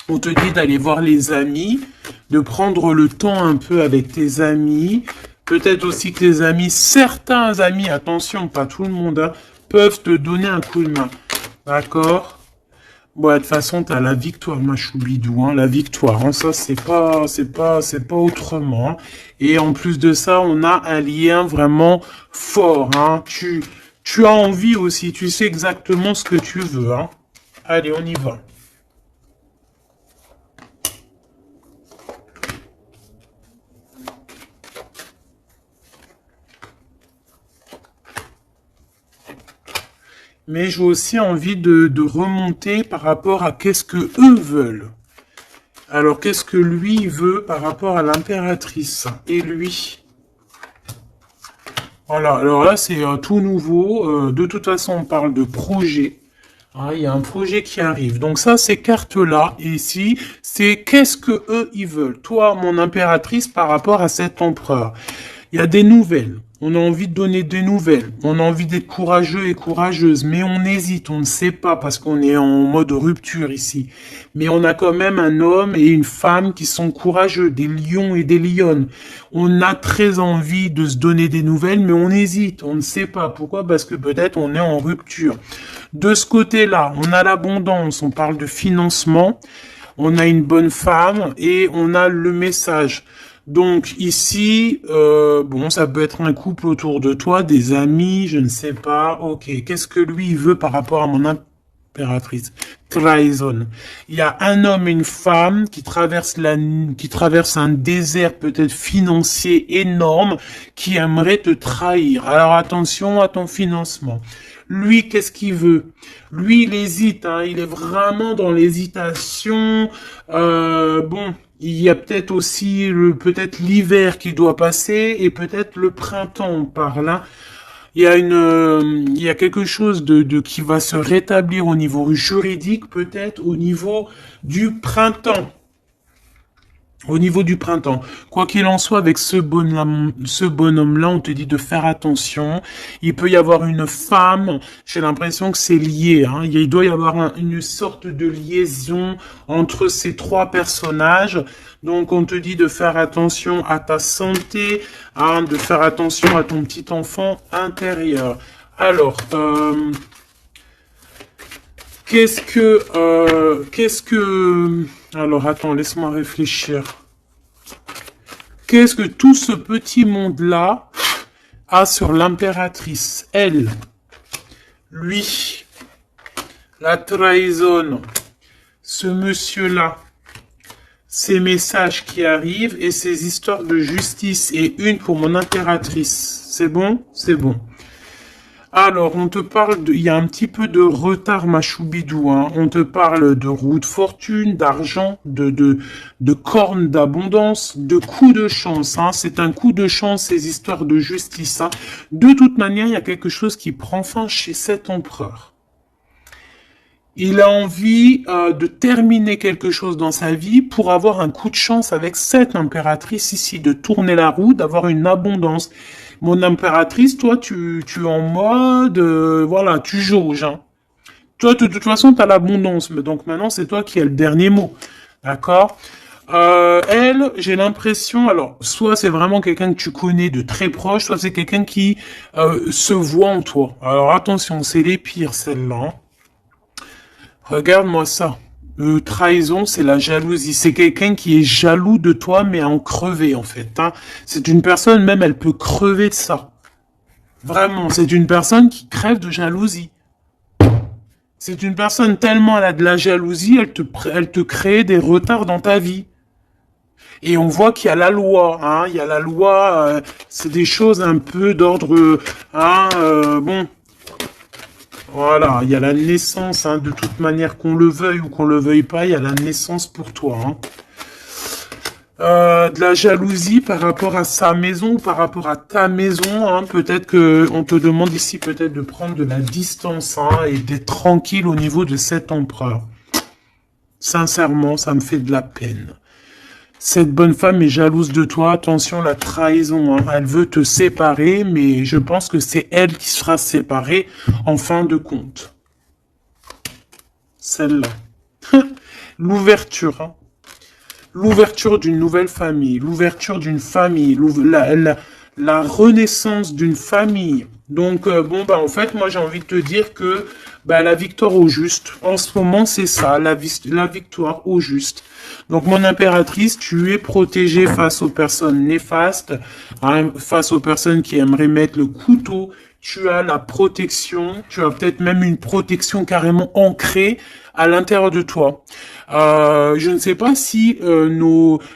on te dit d'aller voir les amis, de prendre le temps un peu avec tes amis. Peut-être aussi que tes amis, certains amis, attention, pas tout le monde, hein, peuvent te donner un coup de main. D'accord? Bon, de toute façon, t'as la victoire, ma choubidou, hein, la victoire, hein, ça, c'est pas autrement, hein. Et en plus de ça, on a un lien vraiment fort, hein. Tu as envie aussi, tu sais exactement ce que tu veux, hein. Allez, on y va. Mais j'ai aussi envie de remonter par rapport à qu'est-ce que eux veulent. Alors, qu'est-ce que lui veut par rapport à l'impératrice et lui? Voilà, alors là, c'est tout nouveau. De toute façon, on parle de projet. Ah, il y a un projet qui arrive. Donc ça, ces cartes-là, ici, c'est qu'est-ce que eux, ils veulent. Toi, mon impératrice, par rapport à cet empereur. Il y a des nouvelles. On a envie de donner des nouvelles. On a envie d'être courageux et courageuse. Mais on hésite. On ne sait pas parce qu'on est en mode rupture ici. Mais on a quand même un homme et une femme qui sont courageux. Des lions et des lionnes. On a très envie de se donner des nouvelles, mais on hésite. On ne sait pas. Pourquoi? Parce que peut-être on est en rupture. De ce côté-là, on a l'abondance. On parle de financement. On a une bonne femme et on a le message. Donc ici, bon, ça peut être un couple autour de toi, des amis, je ne sais pas. Ok, qu'est-ce que lui il veut par rapport à mon impératrice? Trahison. Il y a un homme et une femme qui traversent un désert peut-être financier énorme, qui aimerait te trahir. Alors attention à ton financement. Lui, qu'est-ce qu'il veut? Lui, il hésite, hein, il est vraiment dans l'hésitation. Bon, il y a peut-être aussi peut-être l'hiver qui doit passer et peut-être le printemps par là. Il y a quelque chose de qui va se rétablir au niveau juridique, peut-être au niveau du printemps. Au niveau du printemps, quoi qu'il en soit, avec ce bonhomme-là, on te dit de faire attention. Il peut y avoir une femme. J'ai l'impression que c'est lié. Hein. Il doit y avoir une sorte de liaison entre ces trois personnages. Donc, on te dit de faire attention à ta santé, hein, de faire attention à ton petit enfant intérieur. Alors, alors attends, laisse-moi réfléchir. Qu'est-ce que tout ce petit monde-là a sur l'impératrice? Elle, lui, la trahison, ce monsieur-là, ces messages qui arrivent et ces histoires de justice et une pour mon impératrice. C'est bon? C'est bon. Alors, on te parle il y a un petit peu de retard, ma choubidou, hein. On te parle de roue de fortune, d'argent, de cornes d'abondance, de coups de chance, hein. C'est un coup de chance, ces histoires de justice, hein. De toute manière, il y a quelque chose qui prend fin chez cet empereur. Il a envie de terminer quelque chose dans sa vie pour avoir un coup de chance avec cette impératrice ici, de tourner la roue, d'avoir une abondance. Mon impératrice, toi, tu es en mode, voilà, tu jauges. Hein. Toi, de toute façon, tu as l'abondance, mais donc maintenant, c'est toi qui as le dernier mot. D'accord? Elle, j'ai l'impression, alors, soit c'est vraiment quelqu'un que tu connais de très proche, soit c'est quelqu'un qui se voit en toi. Alors attention, c'est les pires, celles-là. Hein. Regarde-moi ça. Trahison, c'est la jalousie. C'est quelqu'un qui est jaloux de toi, mais à en crever, en fait. Hein. C'est une personne, même, elle peut crever de ça. Vraiment, c'est une personne qui crève de jalousie. C'est une personne tellement elle a de la jalousie, elle te crée des retards dans ta vie. Et on voit qu'il y a la loi, hein. Il y a la loi, c'est des choses un peu d'ordre, hein, bon. Voilà, il y a la naissance, hein, de toute manière, qu'on le veuille ou qu'on le veuille pas, il y a la naissance pour toi. Hein. De la jalousie par rapport à sa maison ou par rapport à ta maison. Hein. Peut-être que on te demande ici peut-être de prendre de la distance, hein, et d'être tranquille au niveau de cet empereur. Sincèrement, ça me fait de la peine. Cette bonne femme est jalouse de toi. Attention, la trahison. Hein. Elle veut te séparer, mais je pense que c'est elle qui sera séparée en fin de compte. Celle-là. L'ouverture. Hein. L'ouverture d'une nouvelle famille. L'ouverture d'une famille. La renaissance d'une famille. Donc, bon, bah, en fait, moi, j'ai envie de te dire que bah, la victoire au juste. En ce moment, c'est ça, la victoire au juste. Donc, mon impératrice, tu es protégée face aux personnes néfastes, hein, face aux personnes qui aimeraient mettre le couteau. Tu as la protection, tu as peut-être même une protection carrément ancrée à l'intérieur de toi. Je ne sais pas si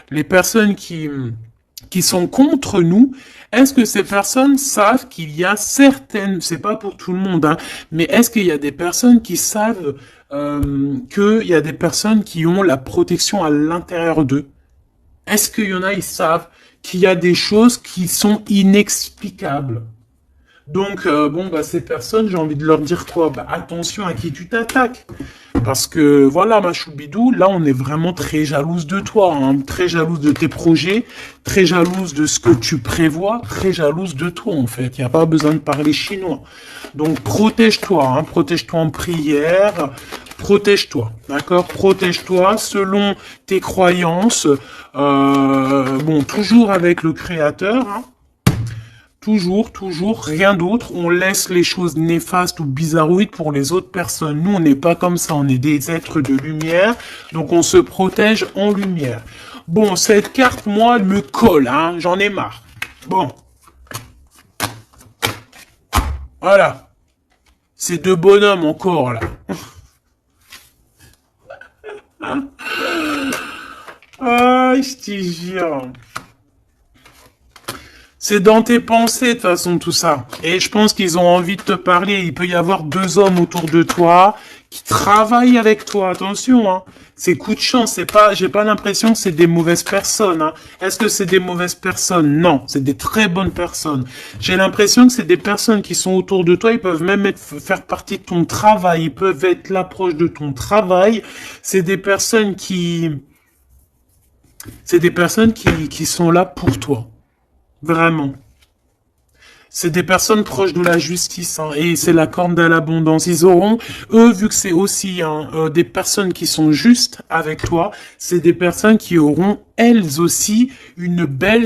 les personnes qui sont contre nous, est-ce que ces personnes savent qu'il y a certaines, c'est pas pour tout le monde, hein, mais est-ce qu'il y a des personnes qui savent qu'il y a des personnes qui ont la protection à l'intérieur d'eux? Est-ce qu'il y en a, ils savent qu'il y a des choses qui sont inexplicables? Donc, bon, bah, ces personnes, j'ai envie de leur dire quoi? Bah, attention à qui tu t'attaques. Parce que, voilà, ma choubidou, là, on est vraiment très jalouse de toi, hein, très jalouse de tes projets, très jalouse de ce que tu prévois, très jalouse de toi, en fait. Il n'y a pas besoin de parler chinois. Donc, protège-toi, hein, protège-toi en prière, protège-toi, d'accord? Protège-toi selon tes croyances, bon, toujours avec le Créateur, hein. Toujours, toujours, rien d'autre. On laisse les choses néfastes ou bizarroïdes pour les autres personnes. Nous, on n'est pas comme ça. On est des êtres de lumière. Donc, on se protège en lumière. Bon, cette carte, moi, elle me colle, hein. J'en ai marre. Bon. Voilà. Ces deux bonhommes encore, là. Ah, je te jure. C'est dans tes pensées, de toute façon, tout ça. Et je pense qu'ils ont envie de te parler. Il peut y avoir deux hommes autour de toi qui travaillent avec toi. Attention, hein. C'est coup de chance. C'est pas, j'ai pas l'impression que c'est des mauvaises personnes, hein. Est-ce que c'est des mauvaises personnes? Non. C'est des très bonnes personnes. J'ai l'impression que c'est des personnes qui sont autour de toi. Ils peuvent même faire partie de ton travail. Ils peuvent être l'approche de ton travail. C'est des personnes qui sont là pour toi. Vraiment. C'est des personnes proches de la justice, hein, et c'est la corne de l'abondance. Ils auront, eux, vu que c'est aussi hein, des personnes qui sont justes avec toi, c'est des personnes qui auront elles aussi une belle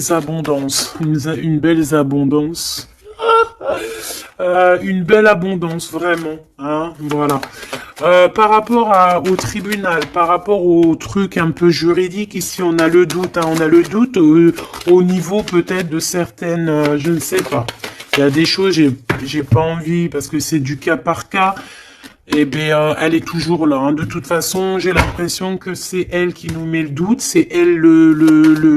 abondance, une belle abondance. Une belle abondance, vraiment. Hein, voilà. Par rapport au tribunal, par rapport au truc un peu juridique, ici on a le doute, hein, on a le doute au niveau peut-être de certaines, je ne sais pas. Il y a des choses, j'ai pas envie parce que c'est du cas par cas. Eh bien, elle est toujours là. Hein. De toute façon, j'ai l'impression que c'est elle qui nous met le doute, c'est elle le.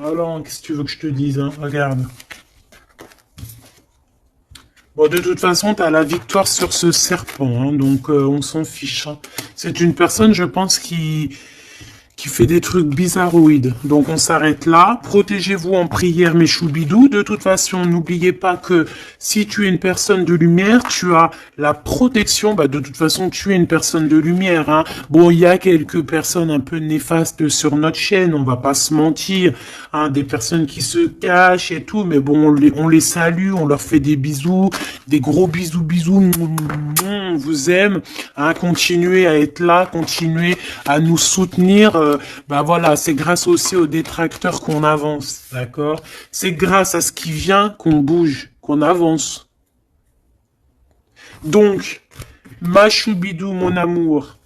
Alors, qu'est-ce que tu veux que je te dise, hein? Regarde. Bon, de toute façon, tu as la victoire sur ce serpent, hein, donc on s'en fiche. Hein. C'est une personne, je pense, qui fait des trucs bizarroïdes. Donc on s'arrête là. Protégez-vous en prière, mes choubidous. De toute façon, n'oubliez pas que si tu es une personne de lumière, tu as la protection. Bah, de toute façon, tu es une personne de lumière. Hein. Bon, il y a quelques personnes un peu néfastes sur notre chaîne, on va pas se mentir. Hein, des personnes qui se cachent et tout, mais bon, on les salue, on leur fait des bisous, des gros bisous, bisous. On vous aime. Hein, continuez à être là, continuez à nous soutenir. Bah voilà, c'est grâce aussi aux détracteurs qu'on avance, d'accord? C'est grâce à ce qui vient qu'on bouge, qu'on avance. Donc, ma choubidou, mon amour,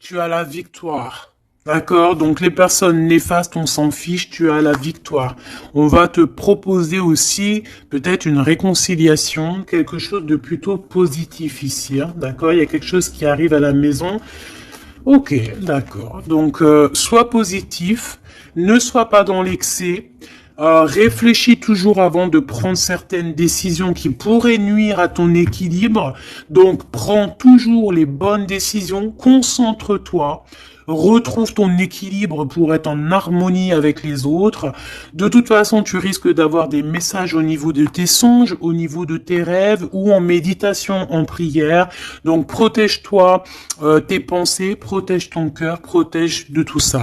tu as la victoire. D'accord? Donc les personnes néfastes, on s'en fiche, tu as la victoire. On va te proposer aussi peut-être une réconciliation, quelque chose de plutôt positif ici. Hein? D'accord? Il y a quelque chose qui arrive à la maison. Ok, d'accord. Donc, sois positif, ne sois pas dans l'excès, réfléchis toujours avant de prendre certaines décisions qui pourraient nuire à ton équilibre. Donc, prends toujours les bonnes décisions, concentre-toi. Retrouve ton équilibre pour être en harmonie avec les autres. De toute façon, tu risques d'avoir des messages au niveau de tes songes, au niveau de tes rêves ou en méditation, en prière. Donc protège-toi, tes pensées, protège ton cœur, protège de tout ça.